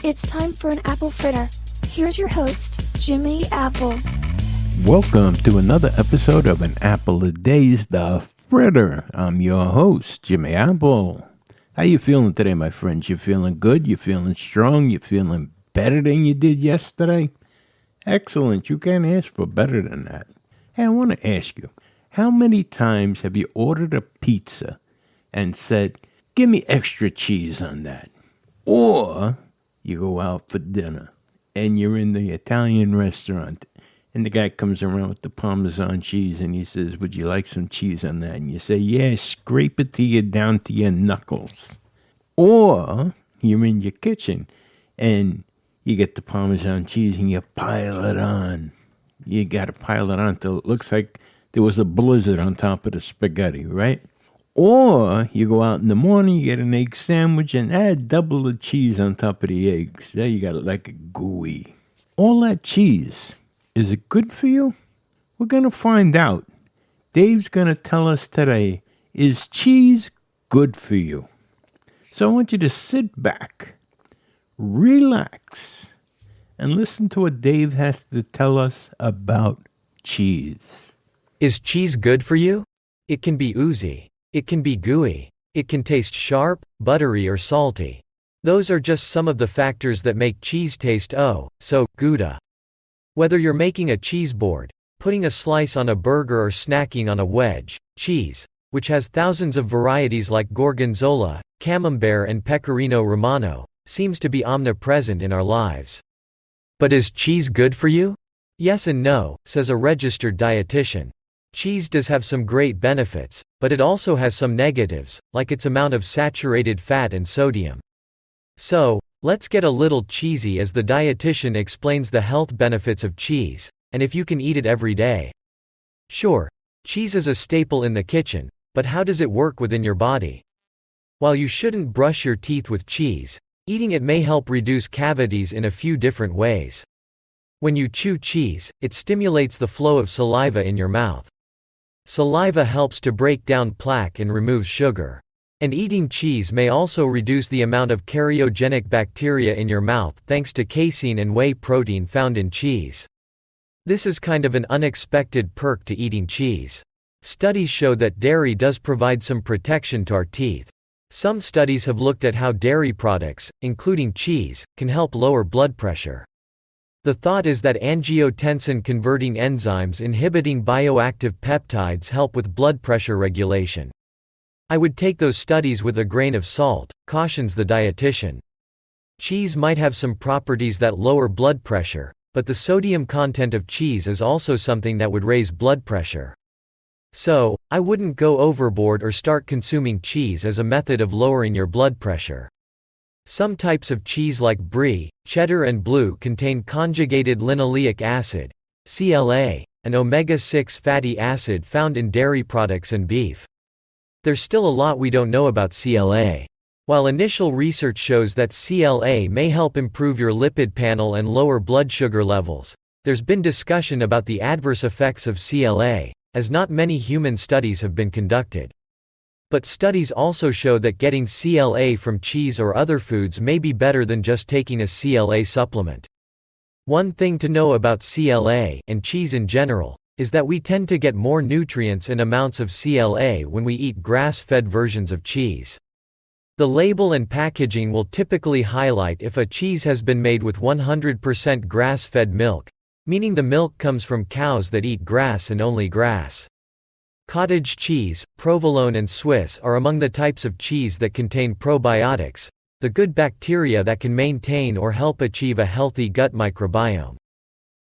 It's time for an apple fritter. Here's your host, Jimmy Apple. Welcome to another episode of An Apple a Day's The Fritter. I'm your host, Jimmy Apple. How you feeling today, my friends? You feeling good? You feeling strong? You feeling better than you did yesterday? Excellent. You can't ask for better than that. Hey, I want to ask you, how many times have you ordered a pizza and said, give me extra cheese on that? Or you go out for dinner and you're in the Italian restaurant and the guy comes around with the Parmesan cheese and he says, would you like some cheese on that? And you say, yeah, scrape it to you down to your knuckles. Or you're in your kitchen and you get the Parmesan cheese and you pile it on. You got to pile it on till it looks like there was a blizzard on top of the spaghetti, right? Or you go out in the morning, you get an egg sandwich and add double the cheese on top of the eggs. There you got it like a gooey. All that cheese, is it good for you? We're going to find out. Dave's going to tell us today, is cheese good for you? So I want you to sit back, relax, and listen to what Dave has to tell us about cheese. Is cheese good for you? It can be oozy. It can be gooey. It can taste sharp, buttery, or salty. Those are just some of the factors that make cheese taste so Gouda. Whether you're making a cheese board, putting a slice on a burger, or snacking on a wedge, cheese, which has thousands of varieties like gorgonzola, camembert, and pecorino romano, seems to be omnipresent in our lives. But is cheese good for you? Yes and no, says a registered dietitian. Cheese does have some great benefits, but it also has some negatives, like its amount of saturated fat and sodium. So, let's get a little cheesy as the dietitian explains the health benefits of cheese, and if you can eat it every day. Sure, cheese is a staple in the kitchen, but how does it work within your body? While you shouldn't brush your teeth with cheese, eating it may help reduce cavities in a few different ways. When you chew cheese, it stimulates the flow of saliva in your mouth. Saliva helps to break down plaque and removes sugar. And eating cheese may also reduce the amount of cariogenic bacteria in your mouth thanks to casein and whey protein found in cheese. This is kind of an unexpected perk to eating cheese. Studies show that dairy does provide some protection to our teeth. Some studies have looked at how dairy products, including cheese, can help lower blood pressure. The thought is that angiotensin-converting enzymes inhibiting bioactive peptides help with blood pressure regulation. I would take those studies with a grain of salt, cautions the dietitian. Cheese might have some properties that lower blood pressure, but the sodium content of cheese is also something that would raise blood pressure. So, I wouldn't go overboard or start consuming cheese as a method of lowering your blood pressure. Some types of cheese like brie, cheddar, and blue contain conjugated linoleic acid, CLA, an omega-6 fatty acid found in dairy products and beef. There's still a lot we don't know about CLA. While initial research shows that CLA may help improve your lipid panel and lower blood sugar levels, there's been discussion about the adverse effects of CLA, as not many human studies have been conducted. But studies also show that getting CLA from cheese or other foods may be better than just taking a CLA supplement. One thing to know about CLA, and cheese in general, is that we tend to get more nutrients and amounts of CLA when we eat grass-fed versions of cheese. The label and packaging will typically highlight if a cheese has been made with 100% grass-fed milk, meaning the milk comes from cows that eat grass and only grass. Cottage cheese, provolone, and Swiss are among the types of cheese that contain probiotics, the good bacteria that can maintain or help achieve a healthy gut microbiome.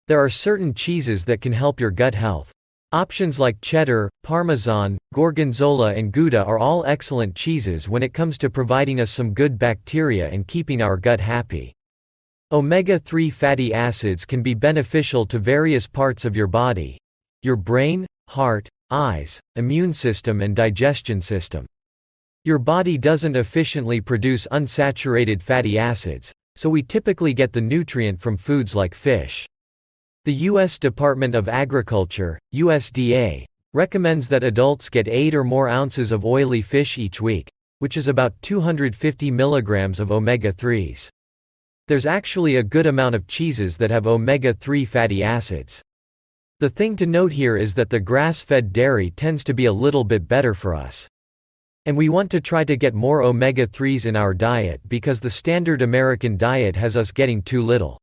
There are certain cheeses that can help your gut health. Options like cheddar, Parmesan, Gorgonzola, and Gouda are all excellent cheeses when it comes to providing us some good bacteria and keeping our gut happy. Omega-3 fatty acids can be beneficial to various parts of your body: your brain, heart, eyes, immune system, and digestion system. Your body doesn't efficiently produce unsaturated fatty acids, so we typically get the nutrient from foods like fish. The U.S. Department of Agriculture, USDA, recommends that adults get 8 or more ounces of oily fish each week, which is about 250 milligrams of omega-3s. There's actually a good amount of cheeses that have omega-3 fatty acids. The thing to note here is that the grass-fed dairy tends to be a little bit better for us. And we want to try to get more omega-3s in our diet because the standard American diet has us getting too little.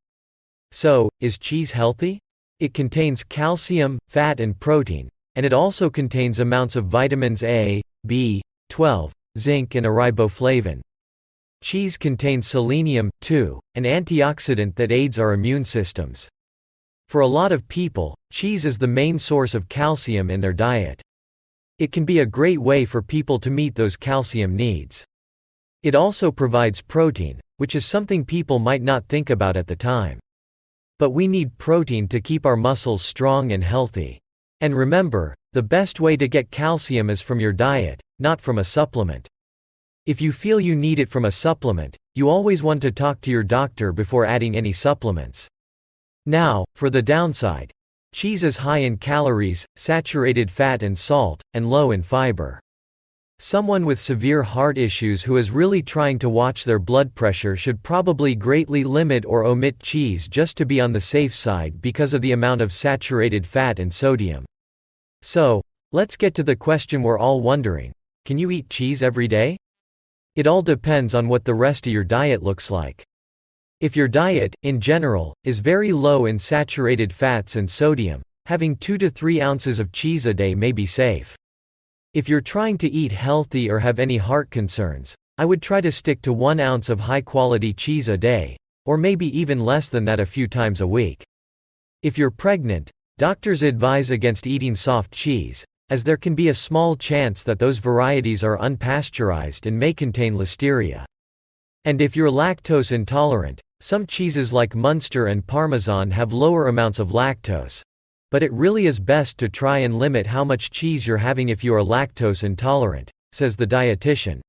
So, is cheese healthy? It contains calcium, fat and protein, and it also contains amounts of vitamins A, B, 12, zinc and a riboflavin. Cheese contains selenium, too, an antioxidant that aids our immune systems. For a lot of people, cheese is the main source of calcium in their diet. It can be a great way for people to meet those calcium needs. It also provides protein, which is something people might not think about at the time. But we need protein to keep our muscles strong and healthy. And remember, the best way to get calcium is from your diet, not from a supplement. If you feel you need it from a supplement, you always want to talk to your doctor before adding any supplements. Now, for the downside. Cheese is high in calories, saturated fat and salt, and low in fiber. Someone with severe heart issues who is really trying to watch their blood pressure should probably greatly limit or omit cheese just to be on the safe side because of the amount of saturated fat and sodium. So, let's get to the question we're all wondering. Can you eat cheese every day? It all depends on what the rest of your diet looks like. If your diet, in general, is very low in saturated fats and sodium, having 2 to 3 ounces of cheese a day may be safe. If you're trying to eat healthy or have any heart concerns, I would try to stick to 1 ounce of high-quality cheese a day, or maybe even less than that a few times a week. If you're pregnant, doctors advise against eating soft cheese, as there can be a small chance that those varieties are unpasteurized and may contain listeria. And if you're lactose intolerant, some cheeses like Munster and Parmesan have lower amounts of lactose. But it really is best to try and limit how much cheese you're having if you are lactose intolerant, says the dietitian.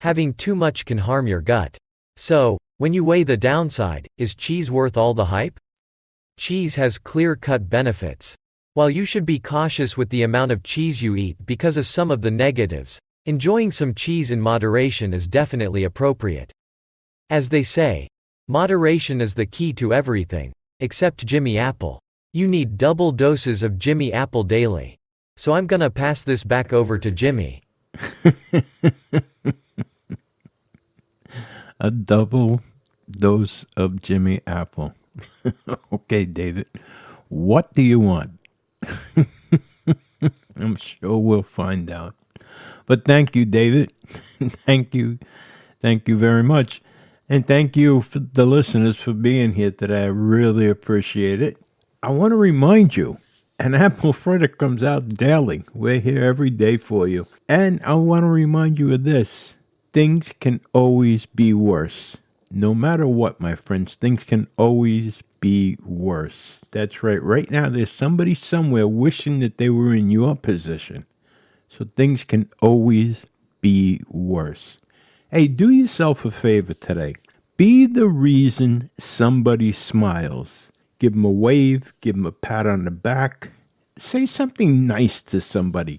Having too much can harm your gut. So, when you weigh the downside, is cheese worth all the hype? Cheese has clear-cut benefits. While you should be cautious with the amount of cheese you eat because of some of the negatives, enjoying some cheese in moderation is definitely appropriate. As they say, moderation is the key to everything, except Jimmy Apple. You need double doses of Jimmy Apple daily. So I'm gonna pass this back over to Jimmy. A double dose of Jimmy Apple. Okay, David, what do you want? I'm sure we'll find out. But thank you, David. Thank you. Thank you very much. And thank you for the listeners for being here today. I really appreciate it. I want to remind you, an apple fritter comes out daily. We're here every day for you. And I want to remind you of this. Things can always be worse. No matter what, my friends, things can always be worse. That's right. Right now, there's somebody somewhere wishing that they were in your position. So things can always be worse. Hey, do yourself a favor today. Be the reason somebody smiles. Give them a wave, give them a pat on the back. Say something nice to somebody.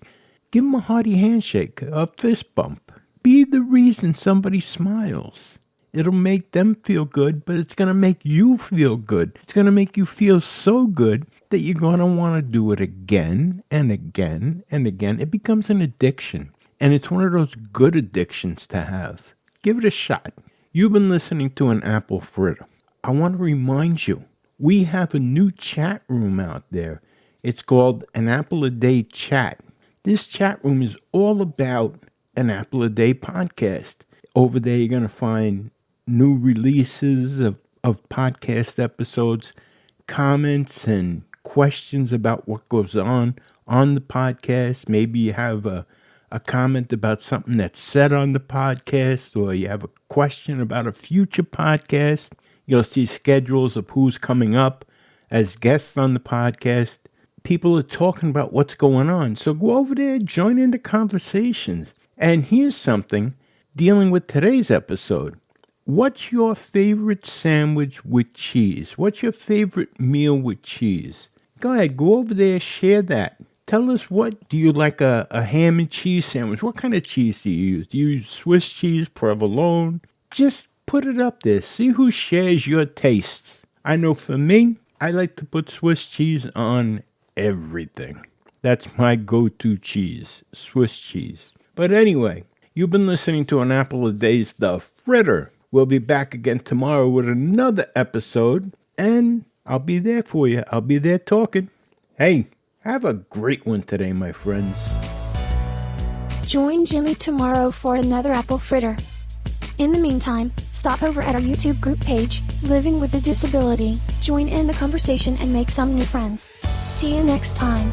Give them a hearty handshake, a fist bump. Be the reason somebody smiles. It'll make them feel good, but it's going to make you feel good. It's going to make you feel so good that you're going to want to do it again and again and again. It becomes an addiction, and it's one of those good addictions to have. Give it a shot. You've been listening to an apple fritter. I want to remind you, we have a new chat room out there. It's called An Apple a Day Chat. This chat room is all about an Apple a Day podcast. Over there, you're going to find new releases of podcast episodes, comments and questions about what goes on the podcast. Maybe you have a comment about something that's said on the podcast, or you have a question about a future podcast. You'll see schedules of who's coming up as guests on the podcast. People are talking about what's going on. So go over there, join in the conversations. And here's something dealing with today's episode. What's your favorite sandwich with cheese? What's your favorite meal with cheese? Go ahead, go over there, share that. Tell us, what do you like, a ham and cheese sandwich? What kind of cheese do you use? Do you use Swiss cheese, provolone? Just put it up there. See who shares your tastes. I know for me, I like to put Swiss cheese on everything. That's my go-to cheese, Swiss cheese. But anyway, you've been listening to An Apple a Day's The Fritter. We'll be back again tomorrow with another episode, and I'll be there for you. I'll be there talking. Hey, have a great one today, my friends. Join Jimmy tomorrow for another apple fritter. In the meantime, stop over at our YouTube group page, Living with a Disability, join in the conversation and make some new friends. See you next time.